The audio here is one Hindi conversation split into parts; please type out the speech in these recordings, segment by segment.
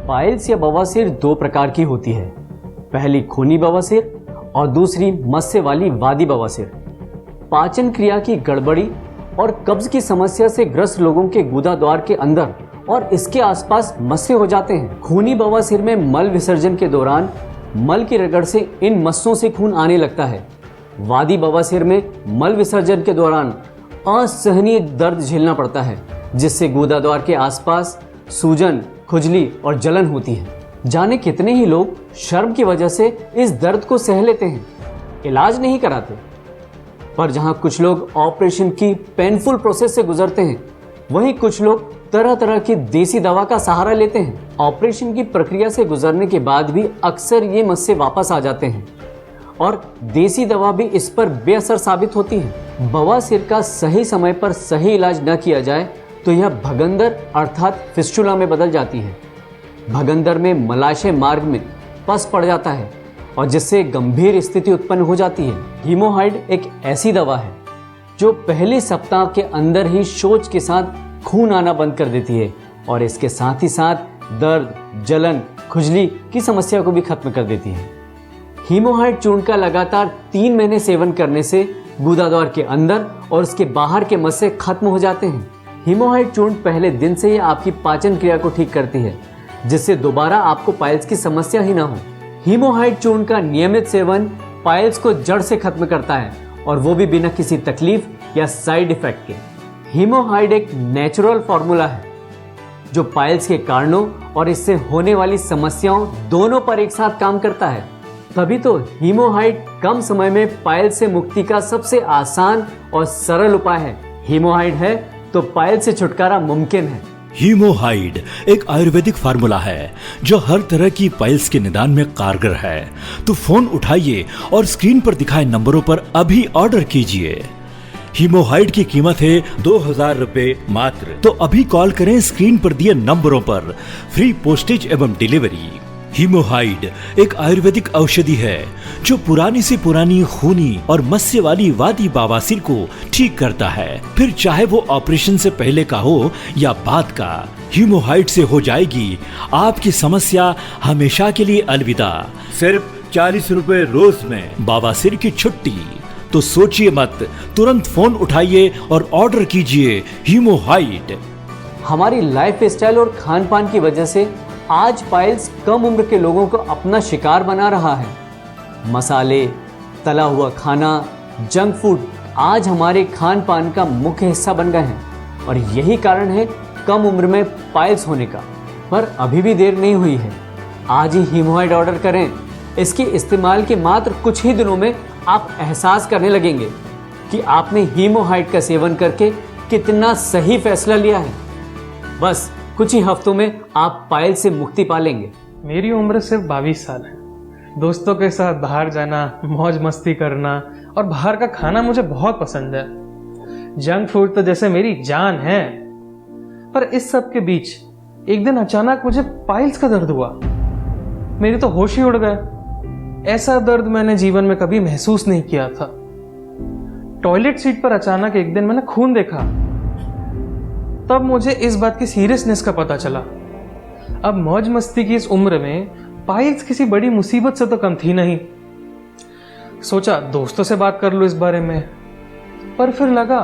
पाइल्स या बवासीर दो प्रकार की होती है। पहली खूनी बवासीर और दूसरी मस्से वाली वादी बवासीर। पाचन क्रिया की गड़बड़ी और कब्ज की समस्या से ग्रस्त लोगों के गुदा द्वार के अंदर और इसके आसपास मस्से हो जाते हैं। खूनी बवासीर में मल विसर्जन के दौरान मल की रगड़ से इन मस्सों से खून आने लगता है। वादी बवासीर में मल विसर्जन के दौरान असहनीय दर्द झेलना पड़ता है, जिससे गुदा द्वार के आसपास सूजन, खुजली और जलन होती है। जाने कितने ही लोग शर्म की वजह से इस दर्द को सह लेते हैं, इलाज नहीं कराते। पर जहां कुछ लोग ऑपरेशन की पेनफुल प्रोसेस से गुजरते हैं, वहीं कुछ लोग तरह तरह की देसी दवा का सहारा लेते हैं। ऑपरेशन की प्रक्रिया से गुजरने के बाद भी अक्सर ये मस्से वापस आ जाते हैं और देसी दवा भी इस पर बेअसर साबित होती है। बवासीर का सही समय पर सही इलाज न किया जाए तो यह भगंदर अर्थात फिस्टुला में बदल जाती है। भगंदर में मलाशय मार्ग में पस पड़ जाता है और जिससे गंभीर स्थिति उत्पन्न हो जाती है। हीमोहाइड एक ऐसी दवा है जो पहले सप्ताह के अंदर ही शौच के साथ खून आना बंद कर देती है और इसके साथ ही साथ दर्द, जलन, खुजली की समस्या को भी खत्म कर देती है। हीमोहाइड चूर्ण का लगातार 3 महीने सेवन करने से गुदा द्वार के अंदर और उसके बाहर के मस्से खत्म हो जाते हैं। हीमोहाइड चूर्ण पहले दिन से ही आपकी पाचन क्रिया को ठीक करती है, जिससे दोबारा आपको पाइल्स की समस्या ही ना हो। हीमोहाइड चूर्ण का नियमित सेवन पाइल्स को जड़ से खत्म करता है और वो भी बिना किसी तकलीफ या साइड इफेक्ट के। हीमोहाइड एक नेचुरल फॉर्मूला है जो पाइल्स के कारणों और इससे होने वाली समस्याओं दोनों पर एक साथ काम करता है। तभी तो हीमोहाइड कम समय में पाइल्स से मुक्ति का सबसे आसान और सरल उपाय है। हीमोहाइड है तो पाइल्स से छुटकारा मुमकिन है। हीमोहाइड एक आयुर्वेदिक फार्मूला है जो हर तरह की पाइल्स के निदान में कारगर है। तो फोन उठाइए और स्क्रीन पर दिखाए नंबरों पर अभी ऑर्डर कीजिए। हीमोहाइड की कीमत है 2000 रुपए मात्र। तो अभी कॉल करें स्क्रीन पर दिए नंबरों पर, फ्री पोस्टेज एवं डिलीवरी। हीमोहाइड एक आयुर्वेदिक औषधि है जो पुरानी से पुरानी खूनी और मस्से वाली वादी बवासीर को ठीक करता है, फिर चाहे वो ऑपरेशन से पहले का हो या बाद का। हीमोहाइड से हो जाएगी आपकी समस्या हमेशा के लिए अलविदा। सिर्फ 40 रुपए रोज में बवासीर की छुट्टी। तो सोचिए मत, तुरंत फोन उठाइए और ऑर्डर कीजिए हीमोहाइड। हमारी लाइफ स्टाइल और खान पान की वजह से आज पाइल्स कम उम्र के लोगों को अपना शिकार बना रहा है। मसाले, तला हुआ खाना, जंक फूड आज हमारे खान पान का मुख्य हिस्सा बन गए हैं और यही कारण है कम उम्र में पाइल्स होने का। पर अभी भी देर नहीं हुई है, आज ही हीमोहाइड ऑर्डर करें। इसके इस्तेमाल के मात्र कुछ ही दिनों में आप एहसास करने लगेंगे कि आपने हीमोहाइड का सेवन करके कितना सही फैसला लिया है। बस कुछ ही हफ्तों में आप पाइल्स से मुक्ति पा लेंगे। मेरी उम्र सिर्फ 22 साल है। दोस्तों के साथ बाहर जाना, मौज मस्ती करना और बाहर का खाना मुझे बहुत पसंद है। जंक फूड तो जैसे मेरी जान है। पर इस सब के बीच एक दिन अचानक मुझे पाइल्स का दर्द हुआ। मेरे तो होश ही उड़ गए। ऐसा दर्द मैंने जीवन में कभी महसूस नहीं किया था। टॉयलेट सीट पर अचानक एक दिन मैंने खून देखा। तब मुझे इस बात की सीरियसनेस का पता चला। अब मौज मस्ती की इस उम्र में पाइल्स किसी बड़ी मुसीबत से तो कम थी नहीं। सोचा दोस्तों से बात कर लो इस बारे में, पर फिर लगा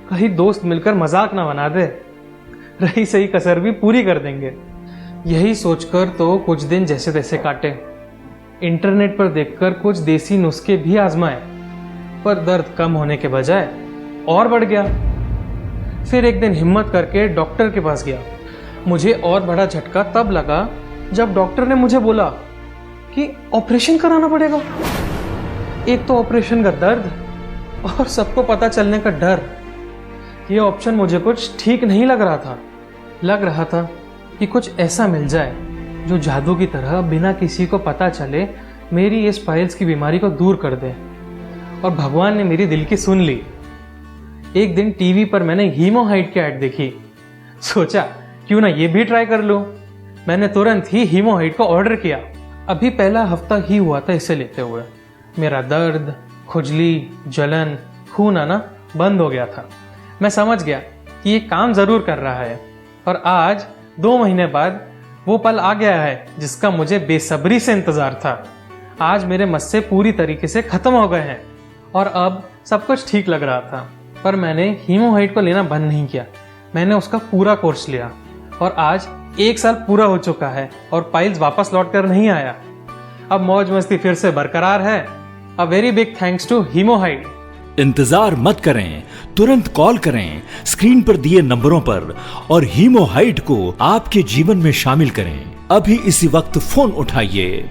कहीं दोस्त मिलकर मजाक ना बना दे, रही सही कसर भी पूरी कर देंगे। यही सोचकर तो कुछ दिन जैसे तैसे काटे। इंटरनेट पर देखकर कुछ देसी नुस्खे भी आजमाए, पर दर्द कम होने के बजाय और बढ़ गया। फिर एक दिन हिम्मत करके डॉक्टर के पास गया। मुझे और बड़ा झटका तब लगा जब डॉक्टर ने मुझे बोला कि ऑपरेशन कराना पड़ेगा। एक तो ऑपरेशन का दर्द और सबको पता चलने का डर। ये ऑप्शन मुझे कुछ ठीक नहीं लग रहा था। लग रहा था कि कुछ ऐसा मिल जाए जो जादू की तरह बिना किसी को पता चले मेरी इस पाइल्स की बीमारी को दूर कर दे। और भगवान ने मेरी दिल की सुन ली। एक दिन टीवी पर मैंने हीमोहाइड की ऐड देखी। सोचा क्यों ना ये भी ट्राई कर लूं। मैंने तुरंत ही हीमोहाइड को ऑर्डर किया। अभी पहला हफ्ता ही हुआ था इसे लेते हुए। मेरा दर्द, खुजली, जलन, खून आना बंद हो गया था। मैं समझ गया कि ये काम जरूर कर रहा है। और आज 2 महीने बाद वो पल आ गया है जिसका मुझे बेसब्री से इंतजार था। आज मेरे मस्से पूरी तरीके से खत्म हो गए हैं और अब सब कुछ ठीक लग रहा था। पर मैंने हीमोहाइड को लेना बंद नहीं किया। मैंने उसका पूरा कोर्स लिया और आज 1 साल पूरा हो चुका है और पाइल्स वापस लौट कर नहीं आया। अब मौज मस्ती फिर से बरकरार है। A very big thanks to हीमोहाइड। इंतजार मत करें, तुरंत कॉल करें स्क्रीन पर दिए नंबरों पर और हीमोहाइड को आपके जीवन में शामिल करें। अभी इसी वक्त फोन उठाइए।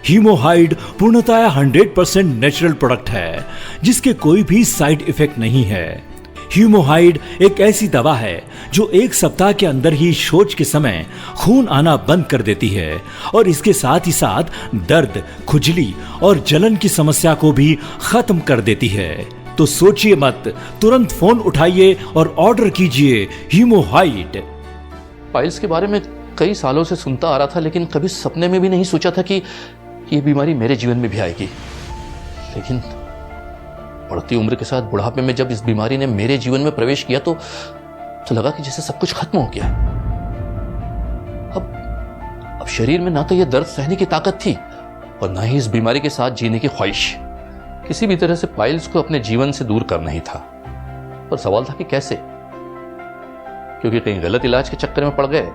हीमोहाइड पूर्णतया 100% नेचुरल प्रोडक्ट है जिसके कोई भी साइड इफेक्ट नहीं है। हीमोहाइड एक ऐसी दवा है जो 1 सप्ताह के अंदर ही शौच के समय खून आना बंद कर देती है और इसके साथ ही साथ दर्द, खुजली और जलन की समस्या को भी खत्म कर देती है। तो सोचिए मत, तुरंत फोन उठाइए और ऑर्डर कीजिए हीमोहाइड। पाइल्स के बारे में कई सालों से सुनता आ रहा था, लेकिन कभी सपने में भी नहीं सोचा था कि ये बीमारी मेरे जीवन में भी आएगी। लेकिन बढ़ती उम्र के साथ बुढ़ापे में जब इस बीमारी ने मेरे जीवन में प्रवेश किया तो लगा कि जैसे सब कुछ खत्म हो गया। अब शरीर में ना तो ये दर्द सहने की ताकत थी और ना ही इस बीमारी के साथ जीने की ख्वाहिश। किसी भी तरह से पाइल्स को अपने जीवन से दूर करना ही था। पर सवाल था कि कैसे, क्योंकि कहीं गलत इलाज के चक्कर में पड़ गए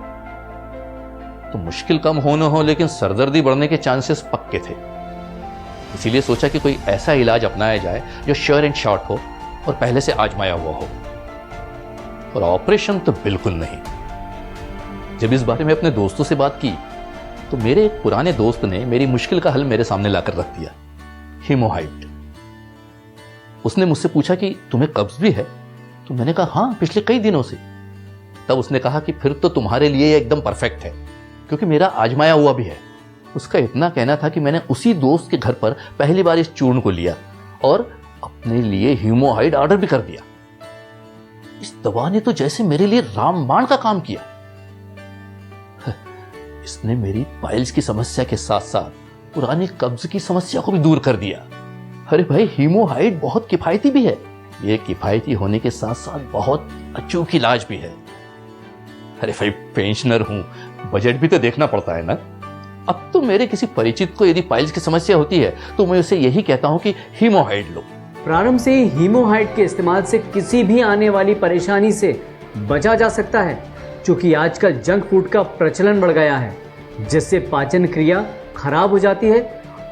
तो मुश्किल कम हो न हो लेकिन सरदर्दी बढ़ने के चांसेस पक्के थे। इसीलिए सोचा कि कोई ऐसा इलाज अपनाया जाए जो श्योर एंड शॉर्ट हो और पहले से आजमाया हुआ हो। और ऑपरेशन तो बिल्कुल नहीं। जब इस बारे में अपने दोस्तों से बात की तो मेरे एक पुराने दोस्त ने मेरी मुश्किल का हल मेरे सामने लाकर रख दिया, हीमोहाइड। उसने मुझसे पूछा कि तुम्हें कब्ज भी है? तो मैंने कहा हाँ, पिछले कई दिनों से। तब उसने कहा कि फिर तो तुम्हारे लिए एकदम परफेक्ट है, क्योंकि मेरा आजमाया हुआ भी है। उसका इतना कहना था कि मैंने उसी दोस्त के घर पर पहली बार इस चूर्ण को लिया और अपने लिए हीमोहाइड ऑर्डर भी कर दिया। इस दवा ने तो जैसे मेरे लिए रामबाण का काम किया। इसने मेरी पाइल्स की समस्या के साथ साथ पुरानी कब्ज की समस्या को भी दूर कर दिया। अरे भाई, हीमोहाइड बहुत किफायती भी है। ये किफायती होने के साथ साथ बहुत अचूक इलाज भी है। अरे भाई, पेंशनर हूं, बजट भी तो देखना पड़ता है ना। अब तो मेरे किसी परिचित को यदि पाइल्स की समस्या होती है तो मैं उसे यही कहता हूं कि हीमोहाइड लो। प्रारंभ से ही हीमोहाइड के इस्तेमाल से किसी भी आने वाली परेशानी से बचा जा सकता है, क्योंकि आजकल जंक फूड का प्रचलन बढ़ गया है, जिससे पाचन क्रिया खराब हो जाती है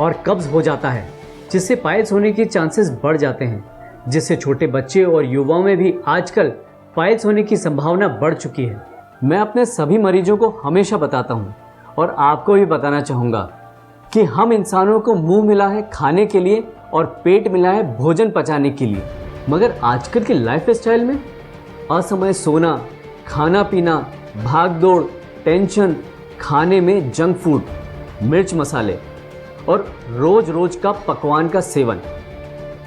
और कब्ज हो जाता है, जिससे पाइल्स होने के चांसेस बढ़ जाते हैं, जिससे छोटे बच्चे और युवाओं में भी आजकल पाइल्स होने की संभावना बढ़ चुकी है। मैं अपने सभी मरीजों को हमेशा बताता हूँ और आपको भी बताना चाहूँगा कि हम इंसानों को मुंह मिला है खाने के लिए और पेट मिला है भोजन पचाने के लिए, मगर आजकल के लाइफ स्टाइल में असमय सोना, खाना पीना, भाग दौड़, टेंशन, खाने में जंक फूड, मिर्च मसाले और रोज रोज का पकवान का सेवन,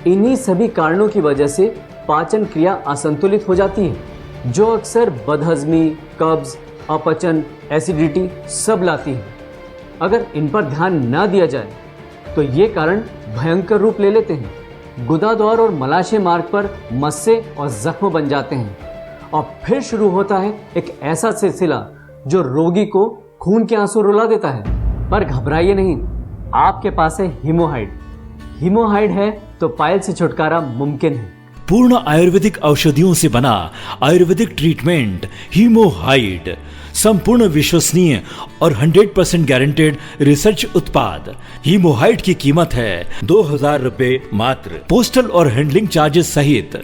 इन्हीं सभी कारणों की वजह से पाचन क्रिया असंतुलित हो जाती है, जो अक्सर बदहजमी, कब्ज, अपचन, एसिडिटी सब लाती है। अगर इन पर ध्यान न दिया जाए तो ये कारण भयंकर रूप ले लेते हैं। गुदाद्वार और मलाशय मार्ग पर मस्से और जख्म बन जाते हैं और फिर शुरू होता है एक ऐसा सिलसिला जो रोगी को खून के आंसू रुला देता है। पर घबराइए नहीं, आपके पास है हीमोहाइड। हीमोहाइड है तो पाइल्स से छुटकारा मुमकिन है। पूर्ण आयुर्वेदिक औषधियों से बना आयुर्वेदिक ट्रीटमेंट हीमोहाइड, संपूर्ण विश्वसनीय और 100% गारंटेड रिसर्च उत्पाद। हीमोहाइड की कीमत है 2000 रुपए मात्र, पोस्टल और हैंडलिंग चार्जेस सहित।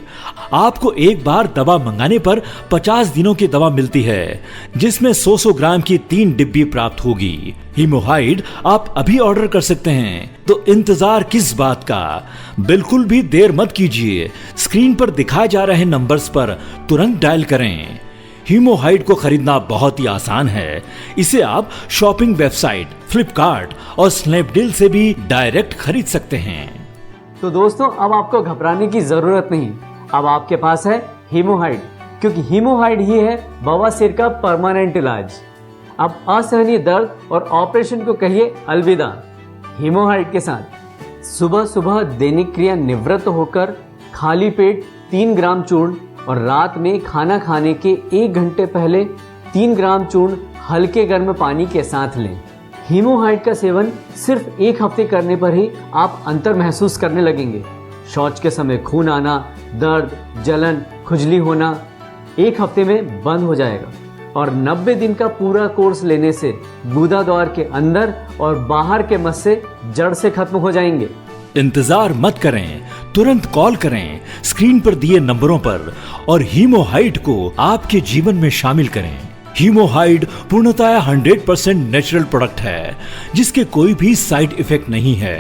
आपको एक बार दवा मंगाने पर 50 दिनों की दवा मिलती है, जिसमें 100 ग्राम की 3 डिब्बी प्राप्त होगी। हीमोहाइड आप अभी ऑर्डर कर सकते हैं, तो इंतजार किस बात का। बिल्कुल भी देर मत कीजिए, स्क्रीन पर दिखाए जा रहे नंबर्स पर तुरंत डायल करें। हीमोहाइड को खरीदना बहुत ही आसान है। इसे आप शॉपिंग वेबसाइट फ्लिपकार्ट और स्नैपडील से भी डायरेक्ट खरीद सकते हैं। तो दोस्तों, अब आपको घबराने की जरूरत नहीं, अब आपके पास है हीमोहाइड, क्योंकि हीमोहाइड ही है बवासीर का परमानेंट इलाज। अब असहनीय दर्द और ऑपरेशन को कहिए अलविदा हीमोहाइड के साथ। सुबह सुबह दैनिक क्रिया निवृत्त होकर खाली पेट 3 ग्राम चूर्ण और रात में खाना खाने के 1 घंटे पहले 3 ग्राम चूर्ण हल्के गर्म पानी के साथ लें। हीमोहाइड का सेवन सिर्फ 1 हफ्ते करने पर ही आप अंतर महसूस करने लगेंगे। शौच के समय खून आना, दर्द, जलन, खुजली होना 1 हफ्ते में बंद हो जाएगा और 90 दिन का पूरा कोर्स लेने से गुदा द्वार के अंदर और बाहर के मस्से जड़ से खत्म हो जाएंगे। इंतजार मत करें, तुरंत कॉल करें स्क्रीन पर दिए नंबरों पर और हीमोहाइड को आपके जीवन में शामिल करें। हीमोहाइड पूर्णतः 100% नेचुरल प्रोडक्ट है जिसके कोई भी साइड इफेक्ट नहीं है।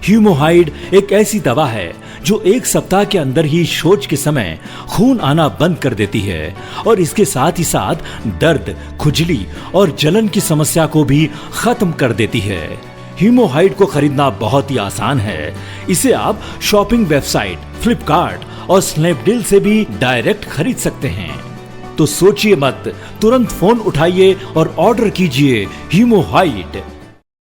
हीमोहाइड एक ऐसी दवा है जो 1 सप्ताह के अंदर ही शौच के समय खून आना बंद कर देती है और इसके साथ ही साथ दर्द, खुजली और जलन की समस्या को भी खत्म कर देती है। हीमोहाइड को खरीदना बहुत ही आसान है। इसे आप शॉपिंग वेबसाइट फ्लिपकार्ट और स्नैपडील से भी डायरेक्ट खरीद सकते हैं। तो सोचिए मत, तुरंत फोन उठाइए और ऑर्डर कीजिए हीमोहाइड।